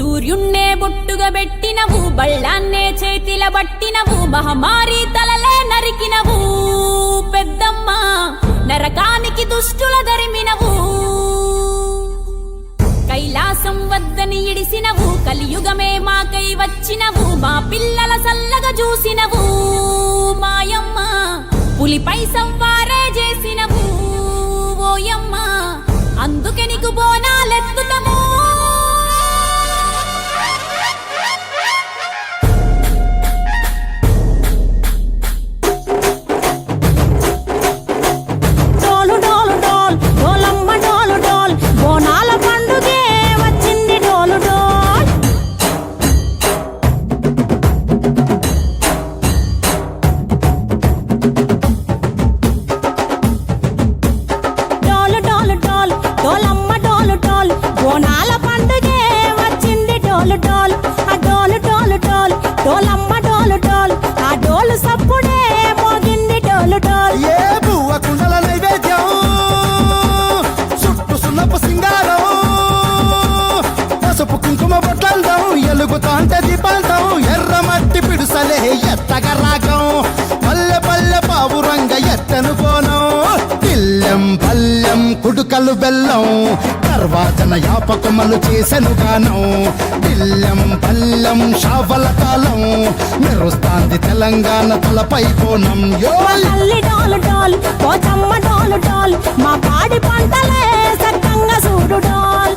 సూర్యున్నే బొట్టుగా పెట్టినవు, బళ్ళాన్నే చేతిల బట్టినవు, మహమారి తలలే నరికినవు పెద్దమ్మ, నరకానికి దుష్టుల దరిమినవు. కైలాసం వద్దని ఇడిసినవు, కలియుగమే మాకై వచ్చినవు, మా పిల్లల సల్లగా చూసినవు మాయమ్మ, పులిపై సంవారే చేసినవు ఓయమ్మ, అందుకే నీకు బోనాలెత్తుతము. ఎలుగుతాంటే దీపాలతం ఎర్రమట్టి పిడుసలే ఎత్తగా రాగం, పల్లె పల్లె పావురంగ ఎత్తను కోనం, పిల్లెం పల్లెం కుడుకలు బెల్లం, తర్వాతన యాపకమలు చేసెను గానం, పిల్లెం పల్లెం షావల కాలం, మెరుస్తాంది తెలంగాణ తలపై కోణం. మా పాడి పంటలే సక్కంగా చూడు డోల్.